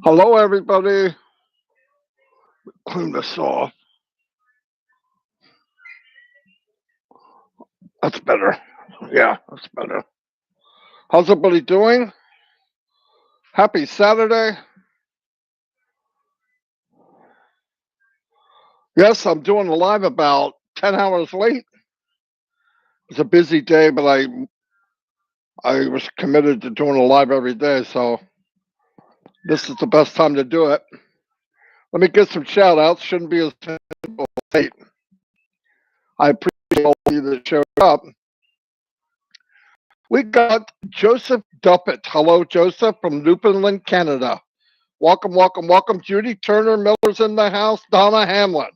Hello, everybody. Clean this off. That's better. Yeah, that's better. How's everybody doing? Happy Saturday. Yes, I'm doing a live about 10 hours late. It's a busy day, but I was committed to doing a live every day, so this is the best time to do it. Let me get some shout outs. Shouldn't be as late. I appreciate all of you that showed up. We got Joseph Duppett. Hello, Joseph, from Newfoundland, Canada. Welcome, welcome, welcome. Judy Turner Miller's in the house. Donna Hamlin.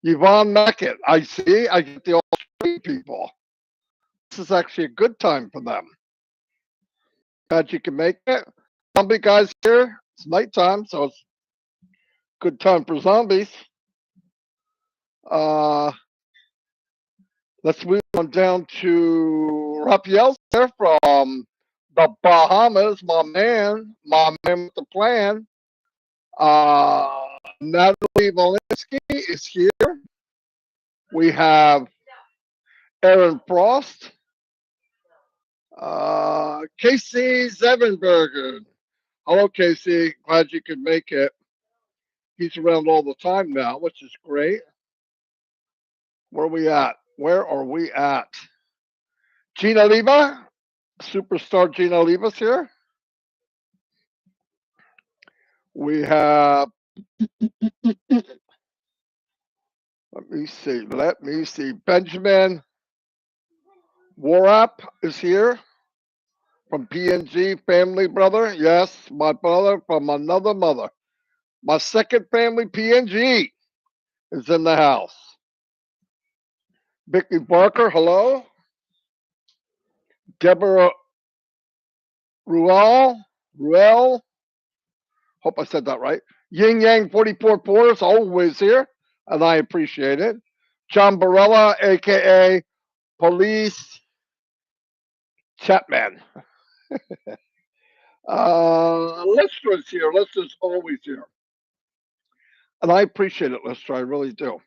Yvonne Mackett. I see. I get the Australian people. This is actually a good time for them. Glad you can make it. Zombie guys here. It's nighttime, so it's good time for zombies. Uh, let's move on down to Raphael there from the Bahamas. My man with the plan. Natalie Valinsky is here. We have Aaron Frost. Casey Zevenberger. Hello, Casey. Glad you could make it. He's around all the time now, which is great. Where are we at? Where are we at? Gina Leva, superstar Gina Leva's here. We have, let me see. Benjamin Warap is here from PNG family brother. Yes, my brother from another mother. My second family, PNG, is in the house. Vicky Barker, hello. Deborah Ruel, hope I said that right. Yin Yang 44 Porters, always here, and I appreciate it. John Barella, aka Police Chapman. Lister's here. Lister's always here. And I appreciate it, Lister. I really do.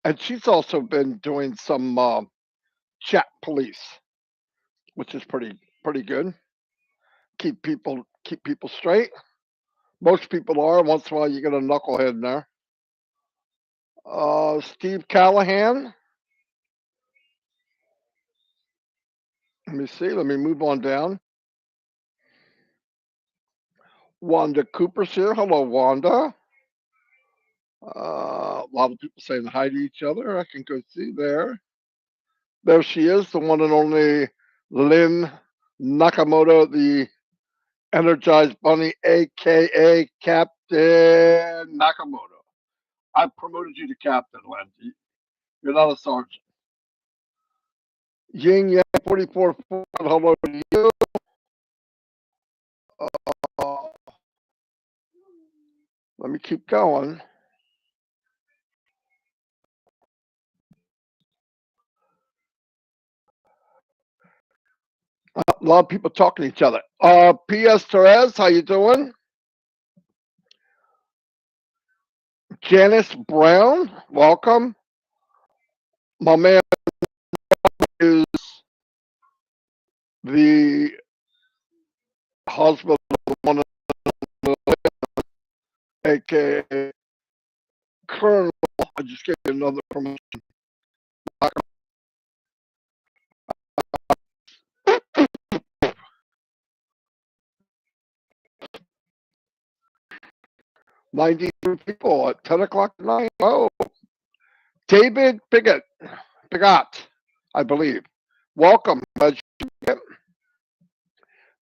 And she's also been doing some chat police, which is pretty good. Keep people straight. Most people are. Once in a while, you get a knucklehead in there. Steve Callahan. Let me see. Let me move on down. Wanda Cooper's here. Hello, Wanda. A lot of people saying hi to each other. I can go see there. There she is, the one and only Lynn Nakamoto, the Energized Bunny, aka Captain Nakamoto. I promoted you to captain, Lynn. You're not a sergeant. Ying Yang 44, hello to you. Uh, let me keep going. A lot of people talking to each other. P.S. Torres, how you doing? Janice Brown, welcome. My man is the husband of one of the, aka Colonel. I just gave you another promotion. 93 people at 10 o'clock tonight. Oh, David Pigot, I believe. Welcome.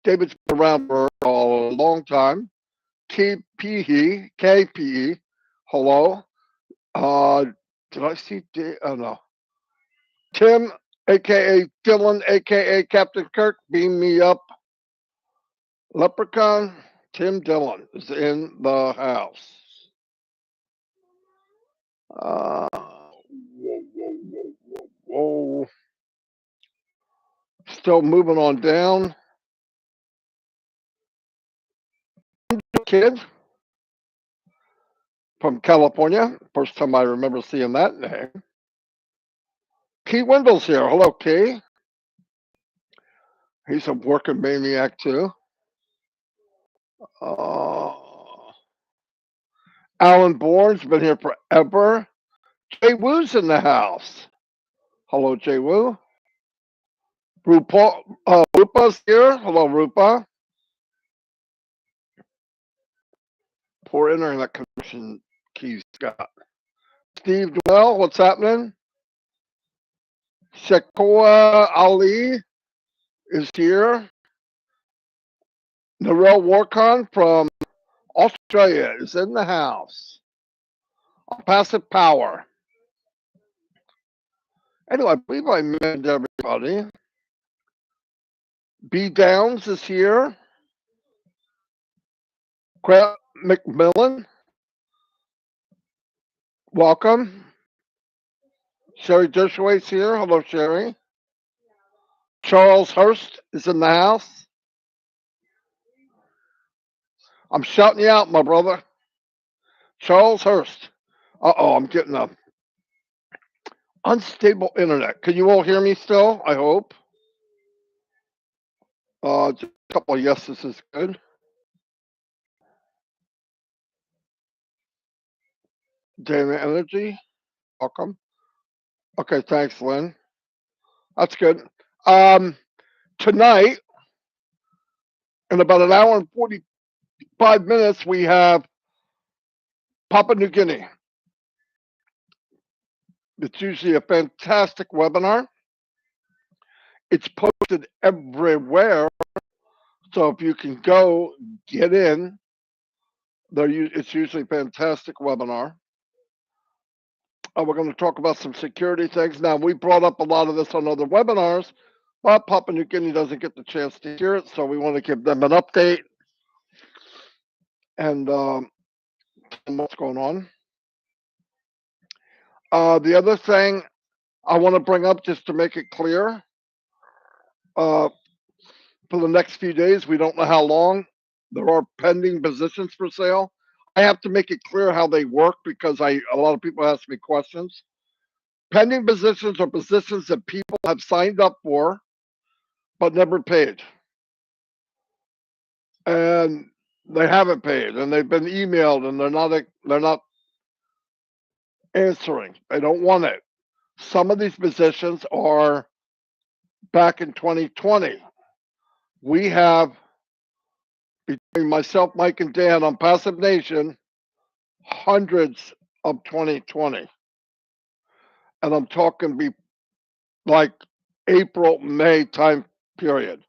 David's been around for a long time. KPE, hello. Did I see? Oh no. Tim, aka Dylan, aka Captain Kirk, beam me up. Leprechaun, Tim Dillon is in the house. Whoa, whoa, whoa, whoa, whoa. Still moving on down. Kid from California. First time I remember seeing that name. Key Wendell's here. Hello, Key. He's a working maniac too. Alan Bourne's been here forever. Jay Woo's in the house. Hello, Jay Woo. Rupa's here. Hello, Rupa. Poor internet connection Key's got. Steve Dwell, what's happening? Shekoa Ali is here. Narelle Warcon from Australia is in the house. Passive Power. Anyway, I believe I met everybody. B Downs is here. Crab McMillan, welcome. Sherry Dershowitz here. Hello, Sherry. Charles Hurst is in the house. I'm shouting you out, my brother. Charles Hurst. Uh-oh, I'm getting a unstable internet. Can you all hear me still? I hope. Just a couple of yeses is good. Dana Energy, welcome. Okay, thanks, Lynn. That's good. Tonight, in about an hour and 45 minutes, we have Papua New Guinea. It's usually a fantastic webinar. It's posted everywhere, so if you can go get in, it's usually a fantastic webinar. We're going to talk about some security things. Now, we brought up a lot of this on other webinars, but Papua New Guinea doesn't get the chance to hear it, so we want to give them an update and what's going on. The other thing I want to bring up, just to make it clear, for the next few days, we don't know how long, there are pending positions for sale. I have to make it clear how they work because a lot of people ask me questions. Pending positions are positions that people have signed up for but never paid. And they haven't paid, and they've been emailed, and they're not answering. They don't want it. Some of these positions are back in 2020. We have, between myself, Mike, and Dan on Passive Nation, hundreds of 2020. And I'm talking like April, May time period,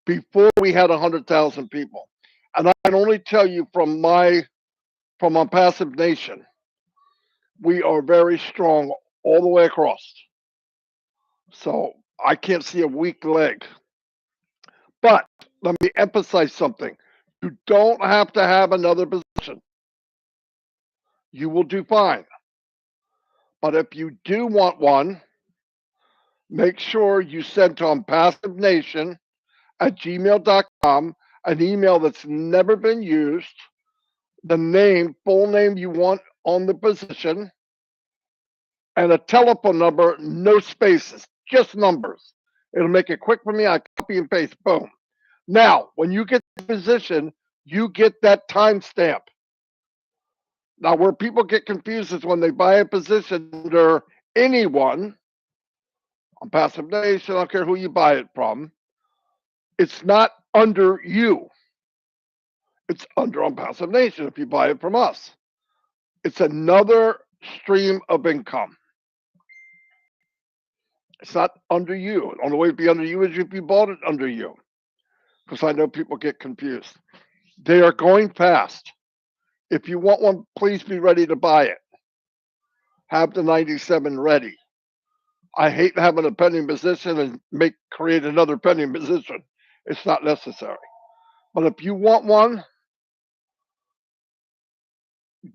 before we had 100,000 people. And I can only tell you from on Passive Nation, we are very strong all the way across. So I can't see a weak leg. But let me emphasize something. You don't have to have another position. You will do fine. But if you do want one, make sure you send to onpassivenation@gmail.com an email that's never been used, the full name you want on the position, and a telephone number, no spaces, just numbers. It'll make it quick for me. I copy and paste, boom. Now, when you get the position, you get that timestamp. Now, where people get confused is when they buy a position under anyone, on Passive Nation, I don't care who you buy it from, it's not under you. It's under on Passive Nation if you buy it from us. It's another stream of income. It's not under you. The only way to be under you is if you bought it under you. Because I know people get confused. They are going fast. If you want one, please be ready to buy it. Have the 97 ready. I hate having a pending position and create another pending position. It's not necessary. But if you want one,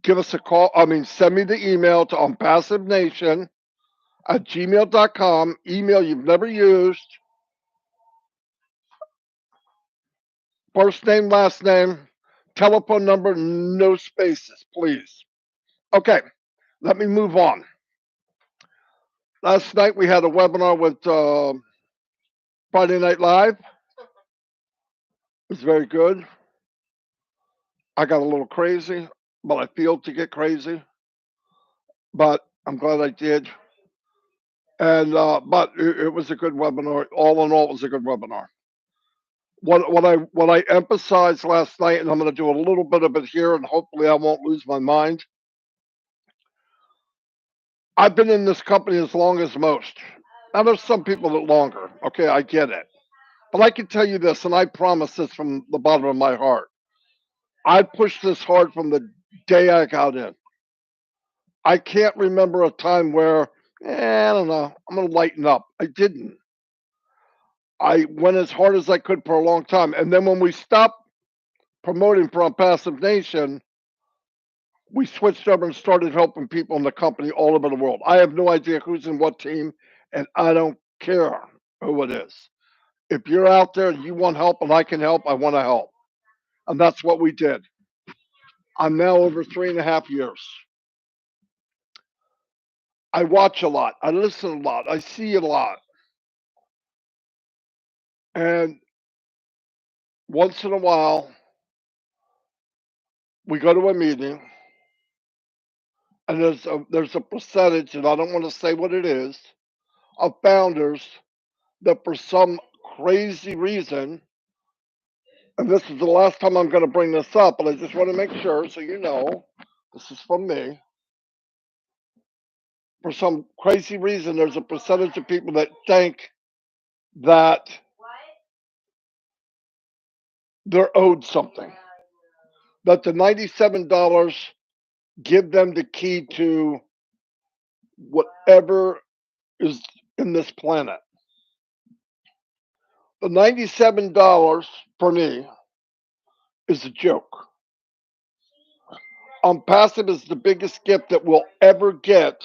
give us a call. Send me the email to onpassivenation@gmail.com. Email you've never used. First name, last name, Telephone number, no spaces, please. Okay, let me move on. Last night we had a webinar with Friday Night Live. It was very good. I got a little crazy, but I feel to get crazy. But I'm glad I did. And but it was a good webinar. All in all, it was a good webinar. What I emphasized last night, and I'm going to do a little bit of it here, and hopefully I won't lose my mind. I've been in this company as long as most. Now there's some people that longer. Okay, I get it, but I can tell you this, and I promise this from the bottom of my heart. I pushed this hard from the day I got in. I can't remember a time where, I don't know, I'm going to lighten up. I didn't. I went as hard as I could for a long time. And then when we stopped promoting for Onpassive Nation, we switched over and started helping people in the company all over the world. I have no idea who's in what team, and I don't care who it is. If you're out there and you want help and I can help, I want to help. And that's what we did. I'm now over 3.5 years. I watch a lot. I listen a lot. I see a lot. And once in a while, we go to a meeting, and there's a percentage, and I don't want to say what it is, of founders that for some crazy reason, and this is the last time I'm going to bring this up, but I just want to make sure so you know, this is from me. For some crazy reason, there's a percentage of people that think that they're owed something, that the $97 give them the key to whatever is in this planet. The $97 for me is a joke. Onpassive is the biggest gift that we'll ever get,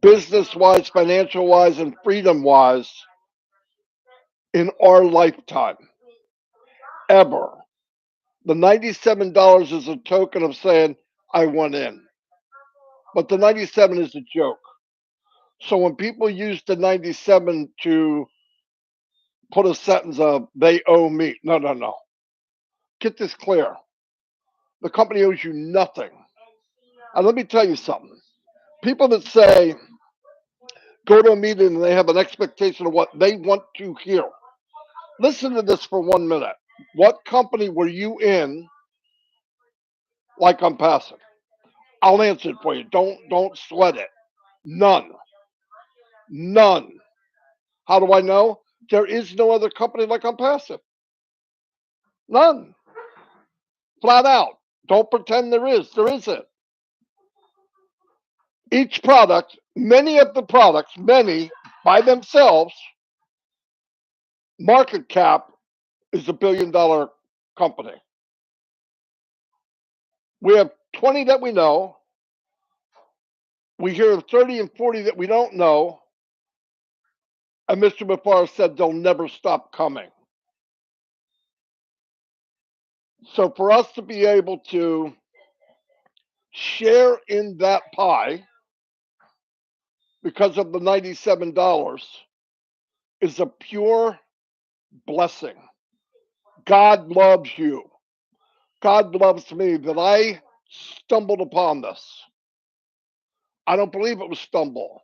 business wise, financial wise, and freedom wise, in our lifetime. Ever. The $97 is a token of saying, I went in. But the 97 is a joke. So when people use the 97 to put a sentence of, they owe me, no. Get this clear. The company owes you nothing. And let me tell you something. People that say, go to a meeting and they have an expectation of what they want to hear. Listen to this for 1 minute. What company were you in like Onpassive? I'll answer it for you. Don't sweat it. None. How do I know? There is no other company like Onpassive. None. Flat out. Don't pretend there is. There isn't. Each product, many of the products, many by themselves, market cap is $1 billion company. We have 20 that we know. We hear of 30 and 40 that we don't know. And Mr. Mafar said they'll never stop coming. So for us to be able to share in that pie because of the $97 is a pure blessing. God loves you. God loves me that I stumbled upon this. I don't believe it was stumble.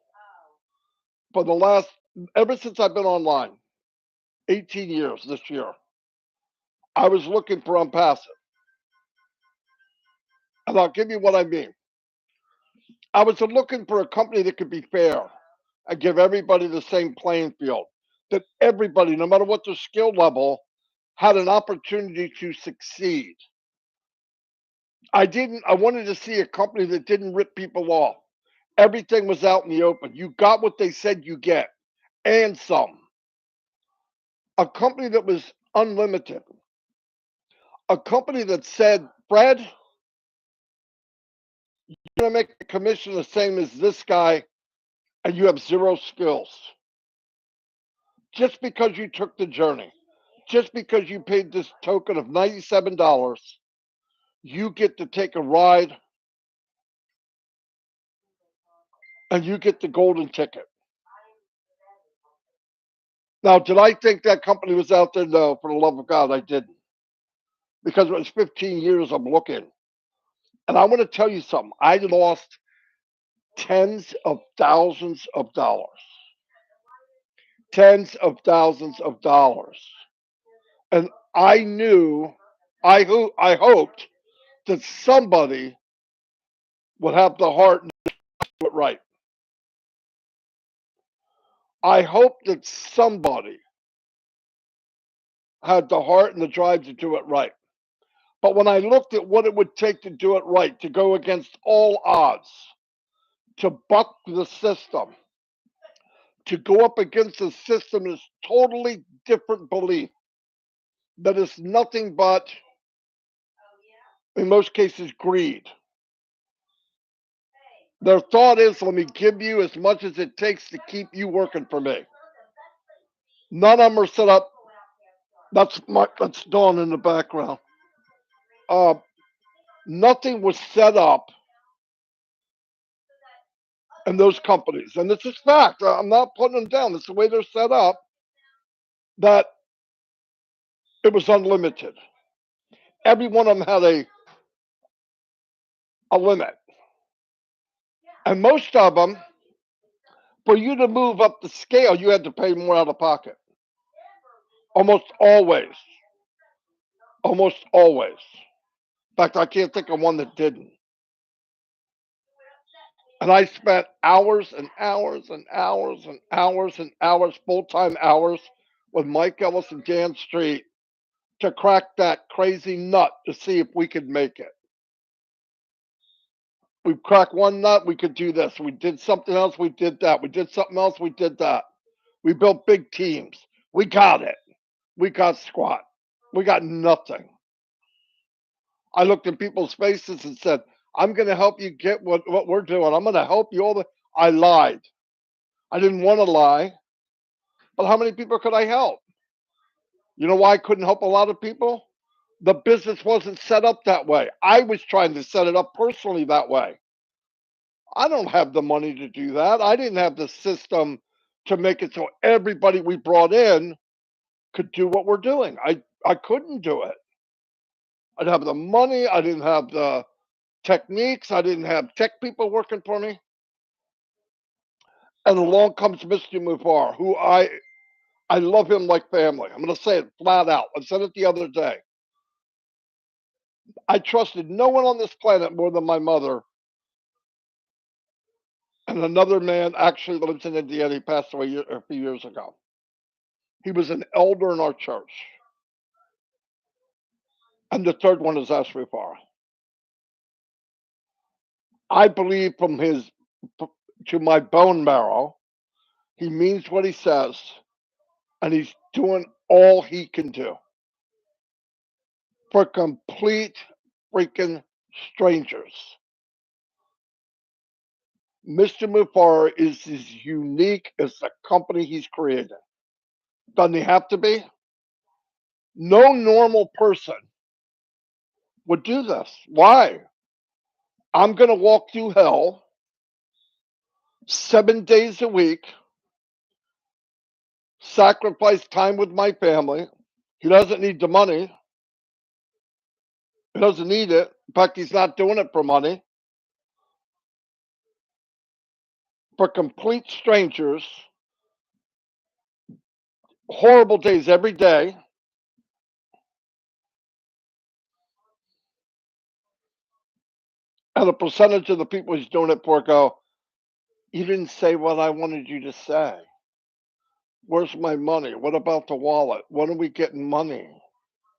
For the last, ever since I've been online, 18 years this year, I was looking for Onpassive. And I'll give you what I mean. I was looking for a company that could be fair and give everybody the same playing field. That everybody, no matter what their skill level, had an opportunity to succeed. I wanted to see a company that didn't rip people off. Everything was out in the open. You got what they said you get, and some. A company that was unlimited. A company that said, Fred, you're going to make a commission the same as this guy, and you have zero skills. Just because you took the journey. just because you paid this token of $97, you get to take a ride and you get the golden ticket. Now, did I think that company was out there? No, for the love of God, I didn't. Because it was 15 years of looking. And I want to tell you something. I lost tens of thousands of dollars. Tens of thousands of dollars. And I knew, I hoped that somebody would have the heart and do it right. I hoped that somebody had the heart and the drive to do it right. But when I looked at what it would take to do it right, to go against all odds, to buck the system, to go up against a system is totally different belief that is nothing but, in most cases, greed. Their thought is, let me give you as much as it takes to keep you working for me. None of them are set up. That's Dawn in the background. Nothing was set up in those companies, and this is fact. I'm not putting them down. It's the way they're set up. That it was unlimited. Every one of them had a limit, and most of them, for you to move up the scale, you had to pay more out of pocket. Almost always. Almost always. In fact, I can't think of one that didn't. And I spent hours and hours and hours and hours and hours, full-time hours, with Mike Ellis and Dan Street to crack that crazy nut to see if we could make it. We cracked one nut, we could do this. We did something else, we did that. We did something else, we did that. We built big teams. We got it. We got squat. We got nothing. I looked in people's faces and said, I'm going to help you get what we're doing. I'm going to help you all the. I lied. I didn't want to lie. But how many people could I help? You know why I couldn't help a lot of people? The business wasn't set up that way. I was trying to set it up personally that way. I don't have the money to do that. I didn't have the system to make it so everybody we brought in could do what we're doing. I couldn't do it. I didn't have the money. I didn't have the techniques. I didn't have tech people working for me. And along comes Mr. Mubar, who I love him like family. I'm going to say it flat out. I said it the other day. I trusted no one on this planet more than my mother. And another man actually lives in Indiana. He passed away a few years ago. He was an elder in our church. And the third one is Ashrafar. I believe from his to my bone marrow, he means what he says, and he's doing all he can do for complete freaking strangers. Mr. Mufar is as unique as the company he's created. Doesn't he have to be? No normal person would do this. Why? I'm going to walk through hell 7 days a week, sacrifice time with my family. He doesn't need the money. He doesn't need it. In fact, he's not doing it for money. For complete strangers, horrible days every day. And a percentage of the people he's doing it for go, you didn't say what I wanted you to say. Where's my money? What about the wallet? When are we getting money?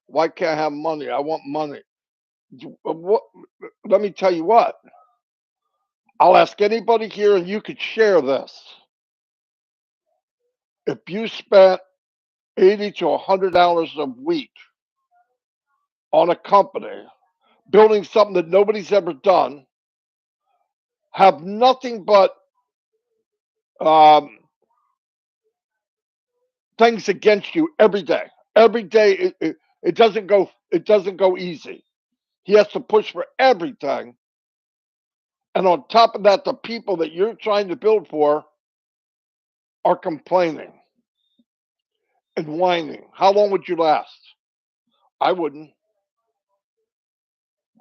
Why can't I have money? I want money. What, let me tell you what. I'll ask anybody here, and you could share this. If you spent $80 to $100 a week on a company, building something that nobody's ever done, have nothing but things against you every day. Every day it doesn't go easy. He has to push for everything. And on top of that, the people that you're trying to build for are complaining and whining. How long would you last? I wouldn't.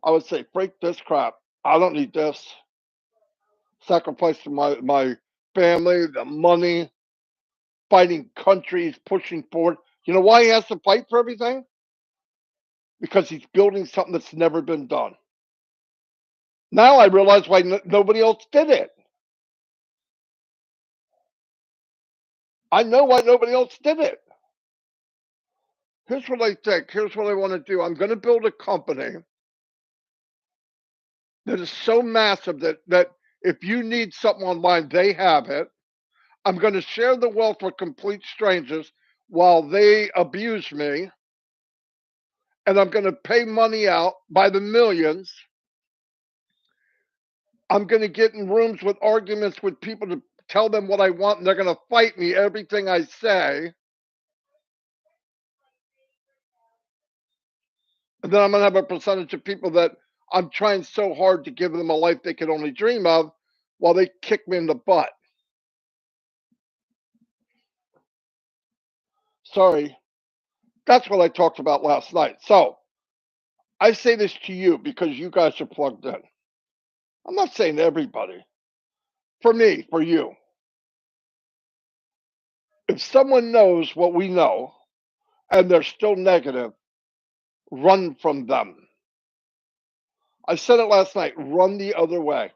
I would say, freak this crap. I don't need this. Sacrificing my family, the money, fighting countries, pushing forward. You know why he has to fight for everything? Because he's building something that's never been done. Now I realize why nobody else did it. I know why nobody else did it. Here's what I think. Here's what I want to do. I'm going to build a company that is so massive that if you need something online, they have it. I'm going to share the wealth with complete strangers while they abuse me. And I'm going to pay money out by the millions. I'm going to get in rooms with arguments with people to tell them what I want, and they're going to fight me everything I say. And then I'm going to have a percentage of people that I'm trying so hard to give them a life they could only dream of while they kick me in the butt. Sorry. That's what I talked about last night. So I say this to you because you guys are plugged in. I'm not saying everybody. For me, for you. If someone knows what we know and they're still negative, run from them. I said it last night, run the other way.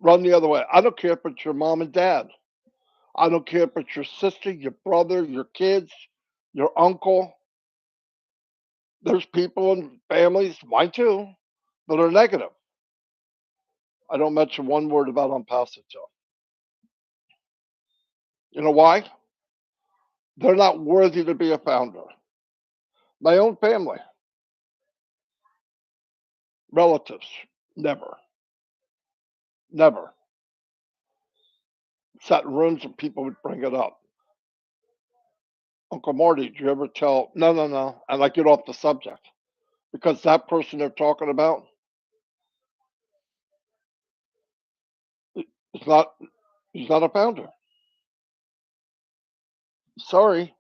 Run the other way. I don't care if it's your mom and dad. I don't care if it's your sister, your brother, your kids, your uncle. There's people and families, mine too, that are negative. I don't mention one word about Onpassive. You know why? They're not worthy to be a founder. My own family, relatives, never, never. Sat in rooms and people would bring it up. Uncle Marty, did you ever tell? No, no, no. And I get off the subject because that person they're talking about is not, he's not a founder. Sorry,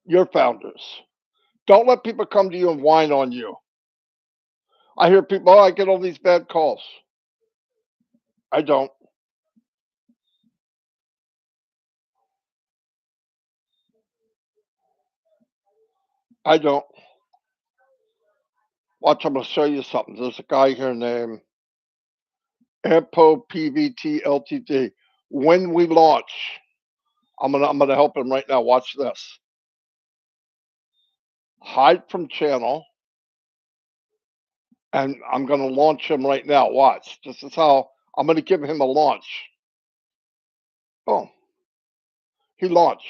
you're founders. Don't let people come to you and whine on you. I hear people, oh, I get all these bad calls. I don't. I don't. Watch, I'm going to show you something. There's a guy here named Ampo PVT Ltd. When we launch, I'm gonna help him right now. Watch this. Hide from channel, and I'm gonna launch him right now. Watch. This is how I'm gonna give him a launch. Oh, he launched.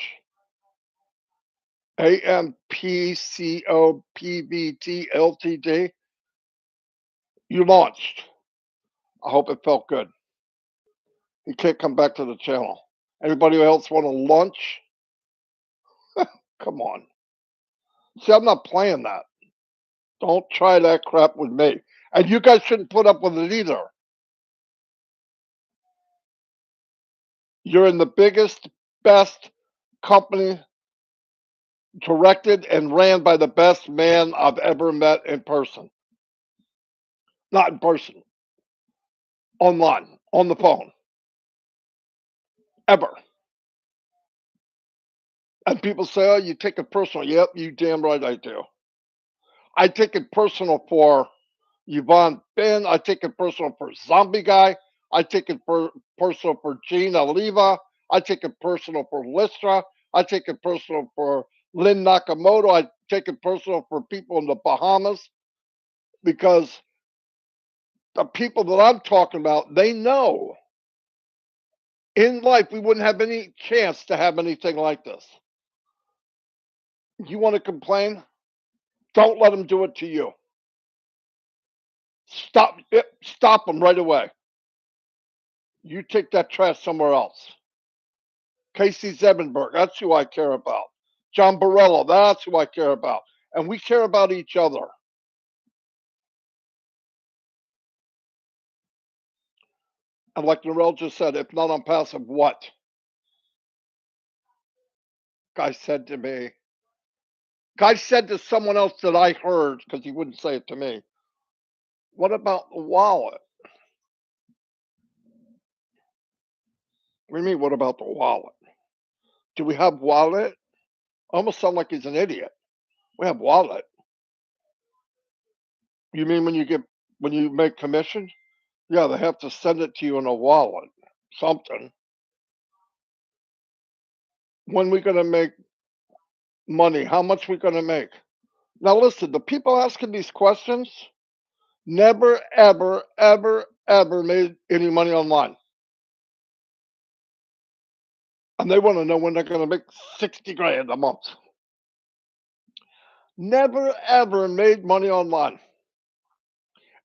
AMPCOPVT Ltd. You launched. I hope it felt good. He can't come back to the channel. Anybody else want a lunch? Come on. See, I'm not playing that. Don't try that crap with me. And you guys shouldn't put up with it either. You're in the biggest, best company directed and ran by the best man I've ever met in person. Not in person, online, on the phone, ever. And people say, oh, you take it personal. Yep, you damn right I do. I take it personal for Yvonne Ben. I take it personal for Zombie Guy. I take it personal for Gina Leva. I take it personal for Listra. I take it personal for Lynn Nakamoto. I take it personal for people in the Bahamas because the people that I'm talking about, they know in life we wouldn't have any chance to have anything like this. You want to complain? Don't let them do it to you. Stop it. Stop them right away. You take that trash somewhere else. Casey Zebenberg, that's who I care about. John Barello, that's who I care about. And we care about each other. And like Norel just said, if not on passive, what? Guy said to me, Guy said to someone else that I heard, because he wouldn't say it to me, what about the wallet? What do you mean, what about the wallet? Do we have wallet? I almost sound like he's an idiot. We have wallet. You mean when you make commission? Yeah, they have to send it to you in a wallet. Something. When we gonna make money? How much we gonna make? Now listen, the people asking these questions never, ever, ever, ever made any money online. And they want to know when they're gonna make 60 grand a month. Never ever made money online.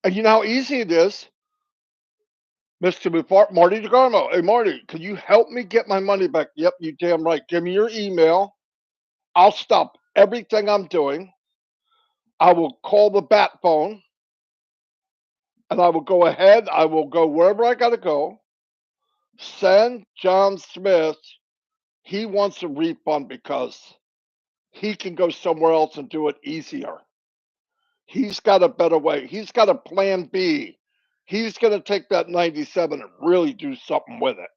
And you know how easy it is, Mr. Marty DeGarmo. Hey Marty, can you help me get my money back? Yep, you damn right. Give me your email. I'll stop everything I'm doing. I will call the bat phone and I will go ahead. I will go wherever I got to go. Send John Smith. He wants a refund because he can go somewhere else and do it easier. He's got a better way. He's got a plan B. He's going to take that 97 and really do something with it.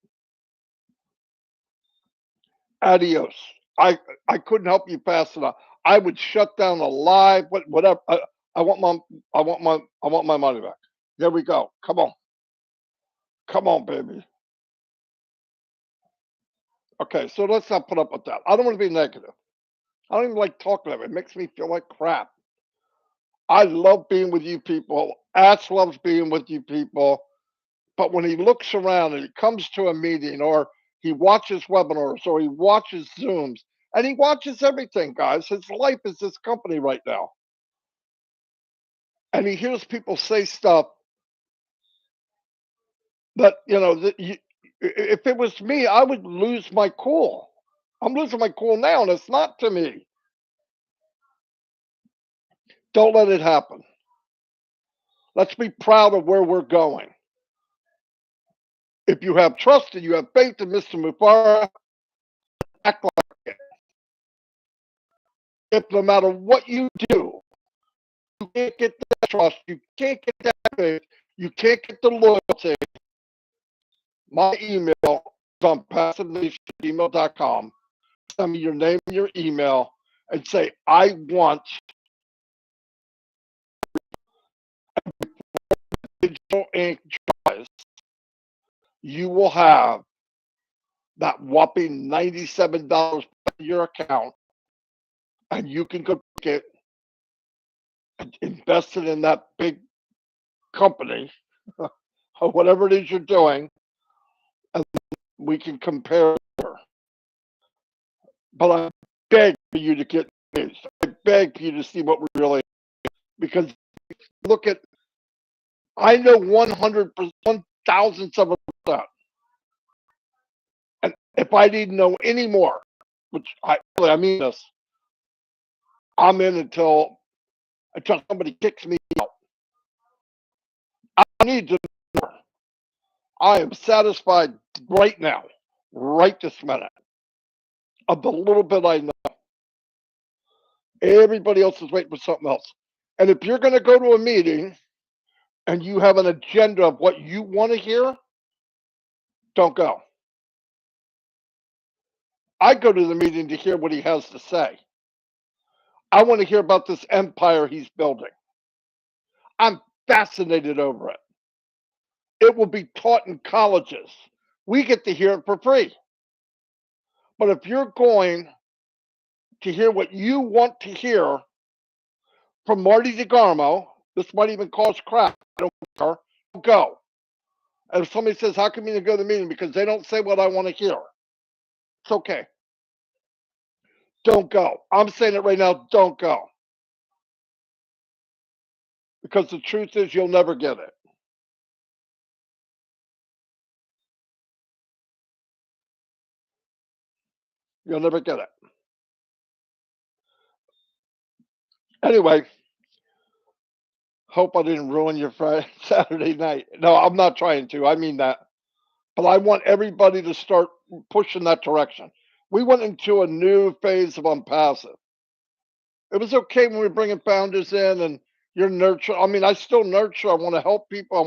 Adios. I couldn't help you fast enough. I would shut down the live, whatever. I want my money back. There we go. Come on, baby. Okay, so let's not put up with that. I don't want to be negative. I don't even like talking about it. It makes me feel like crap. I love being with you people. Ash loves being with you people. But when he looks around and he comes to a meeting or he watches webinars or he watches Zooms and he watches everything, guys, his life is this company right now. And he hears people say stuff that, if it was me, I would lose my cool. I'm losing my cool now, and it's not to me. Don't let it happen. Let's be proud of where we're going. If you have trust and you have faith in Mr. Mufareh, act like it. If no matter what you do, you can't get that trust, you can't get that faith, you can't get the loyalty, my email is on passivenation@gmail.com. Send me your name and your email and say, I want digital ink dries. You will have that whopping $97 in your account, and you can go get and invest it in that big company or whatever it is you're doing, and we can compare. But I beg for you to get news. I beg for you to see what we really, because look at, I know 1,000%. And if I didn't know any more, which I mean this, I'm in until somebody kicks me out. I need to know. I am satisfied right now, right this minute, of the little bit I know. Everybody else is waiting for something else. And if you're going to go to a meeting and you have an agenda of what you want to hear, don't go. I go to the meeting to hear what he has to say. I want to hear about this empire he's building. I'm fascinated over it. It will be taught in colleges. We get to hear it for free. But if you're going to hear what you want to hear from Marty DeGarmo, this might even cause crap. I don't care. Go. And if somebody says, how come you didn't go to the meeting? Because they don't say what I want to hear. It's okay. Don't go. I'm saying it right now. Don't go. Because the truth is you'll never get it. You'll never get it. Anyway, hope I didn't ruin your Friday, Saturday night. No, I'm not trying to. I mean that. But I want everybody to start pushing that direction. We went into a new phase of Onpassive. It was okay when we were bringing founders in and you're nurture. I mean, I still nurture. I want to help people.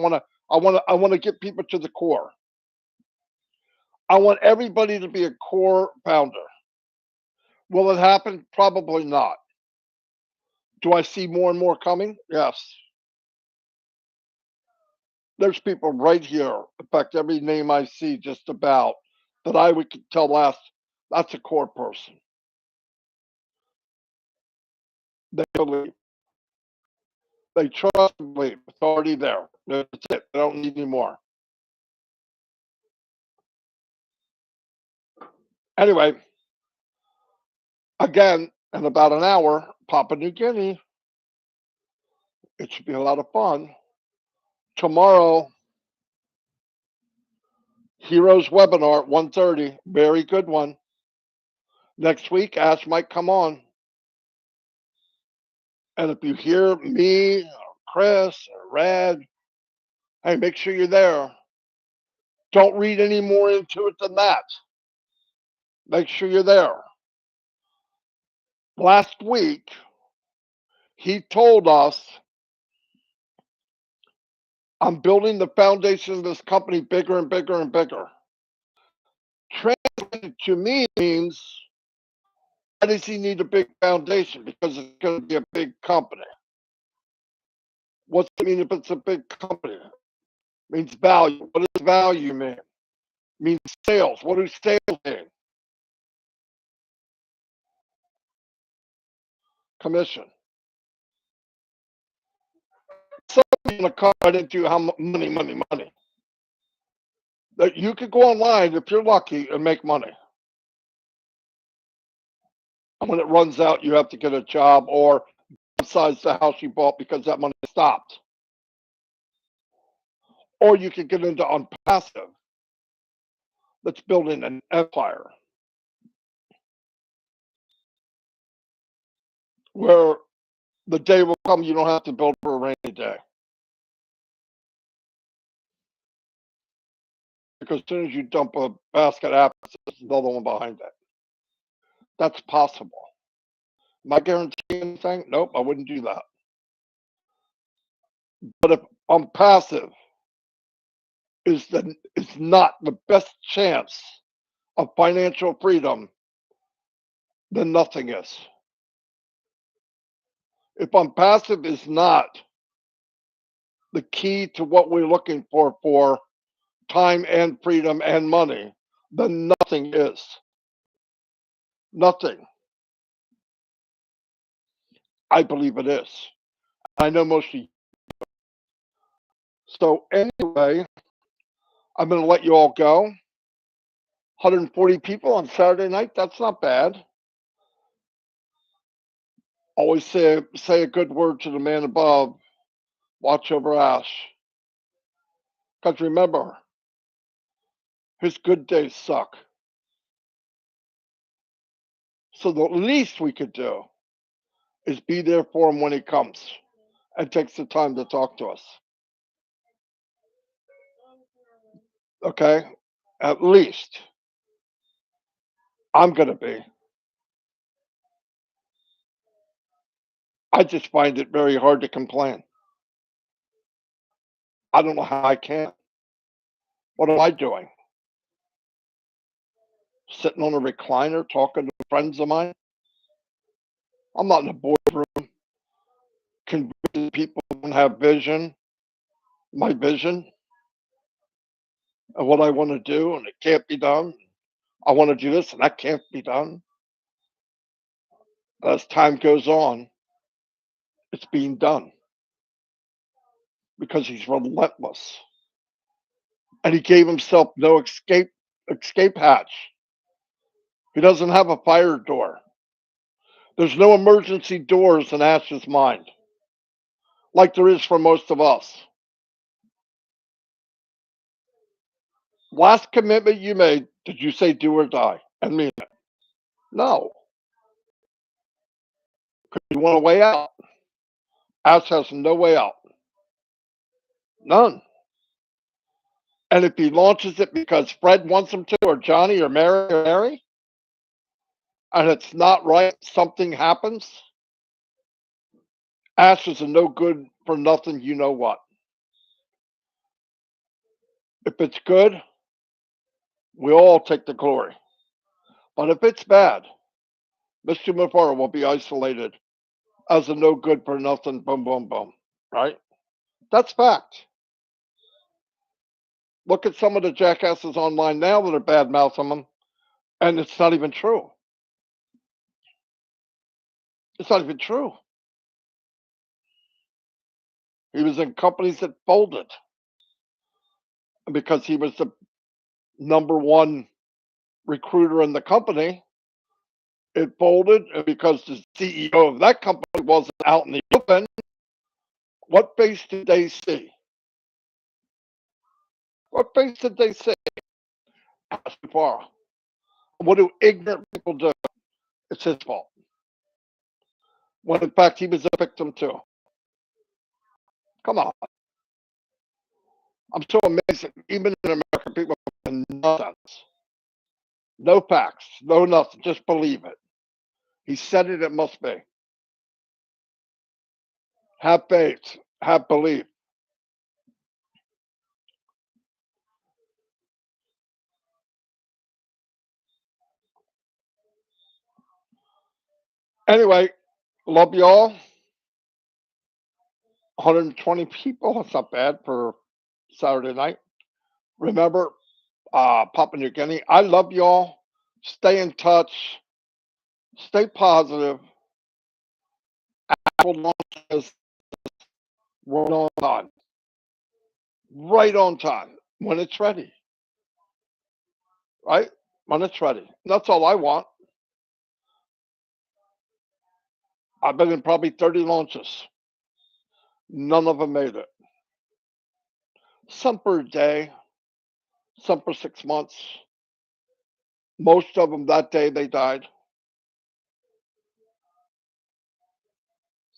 I want to get people to the core. I want everybody to be a core founder. Will it happen? Probably not. Do I see more and more coming? Yes. There's people right here. In fact, every name I see just about that I would tell last, that's a core person. They believe. They trust and believe. It's already there. That's it. They don't need any more. Anyway, again, in about an hour, Papua New Guinea. It should be a lot of fun. Tomorrow, Heroes webinar at 1:30. Very good one. Next week, Ash might come on. And if you hear me or Chris or Red, hey, make sure you're there. Don't read any more into it than that. Make sure you're there. Last week, he told us, I'm building the foundation of this company bigger and bigger and bigger. Translated to me means, why does he need a big foundation? Because it's going to be a big company. What's it mean if it's a big company? It means value. What does value mean? It means sales. What do sales mean? Commission. Somebody's going to come right into how money. That you could go online if you're lucky and make money. And when it runs out, you have to get a job or downsize the house you bought because that money stopped. Or you could get into Onpassive, that's building an empire where the day will come you don't have to build for a rainy day. Because as soon as you dump a basket of apples, there's another one behind it. That's possible. Am I guaranteeing anything? Nope, I wouldn't do that. But if Onpassive is not the best chance of financial freedom, then nothing is. If Onpassive is not the key to what we're looking for time and freedom and money, then nothing is. Nothing. I believe it is. I know most of you. So anyway, I'm going to let you all go. 140 people on Saturday night. That's not bad. Always say a good word to the man above. Watch over Ash. Because remember, his good days suck. So the least we could do is be there for him when he comes and takes the time to talk to us. Okay? At least I'm going to be. I just find it very hard to complain. I don't know how I can. What am I doing? Sitting on a recliner talking to friends of mine? I'm not in a boardroom convincing people don't have vision, my vision of what I want to do, and it can't be done. I want to do this, and that can't be done. As time goes on, it's being done because he's relentless. And he gave himself no escape hatch. He doesn't have a fire door. There's no emergency doors in Ash's mind, like there is for most of us. Last commitment you made, did you say do or die? And mean it. No. You want a way out. Ash has no way out. None. And if he launches it because Fred wants him to, or Johnny, or Mary, and it's not right, something happens, Ash is a no good for nothing, you know what. If it's good, we all take the glory. But if it's bad, Mr. Mafara will be isolated as a no good for nothing, boom, boom, boom. Right? That's fact. Look at some of the jackasses online now that are bad mouthing him, and it's not even true. It's not even true. He was in companies that folded because he was the number one recruiter in the company. It folded, and because the CEO of that company wasn't out in the open, what face did they see? What face did they see? Ask Mafara. What do ignorant people do? It's his fault. When in fact he was a victim too. Come on. I'm so amazed that even in America, people have nonsense. No facts, no nothing, just believe it. He said it, it must be. Have faith, have belief. Anyway, love y'all. 120 people, that's not bad for Saturday night. Remember, Papua New Guinea, I love y'all. Stay in touch. Stay positive. Apple launches right on time. Right on time. When it's ready. Right? When it's ready. That's all I want. I've been in probably 30 launches. None of them made it. Some per day, some for 6 months. Most of them that day they died.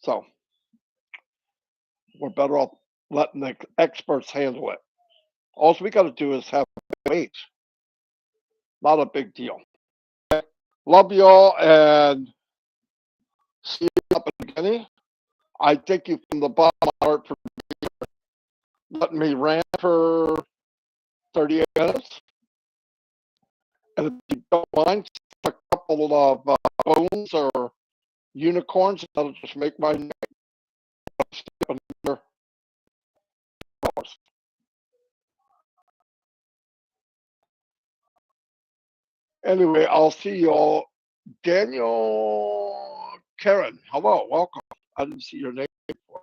So we're better off letting the experts handle it. All we got to do is have wait. Not a big deal. Love y'all and see you up in Guinea. I thank you from the bottom of my heart for letting me rant for 38 minutes. And if you don't mind, a couple of bones or unicorns, that'll just make my night. Anyway, I'll see y'all. Daniel Karen, hello, welcome. I didn't see your name before.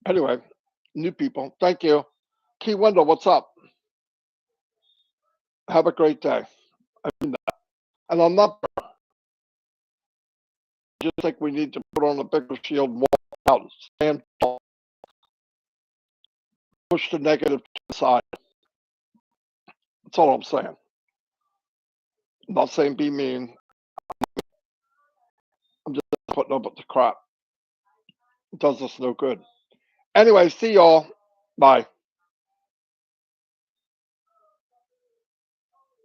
Anyway, new people, thank you. Key Window, what's up? Have a great day. I mean that. And I'm not just think we need to put on a bigger shield, walk out, stand tall, push the negative to the side. That's all I'm saying. I'm not saying be mean. I'm just putting up with the crap. It does us no good. Anyway, see y'all. Bye.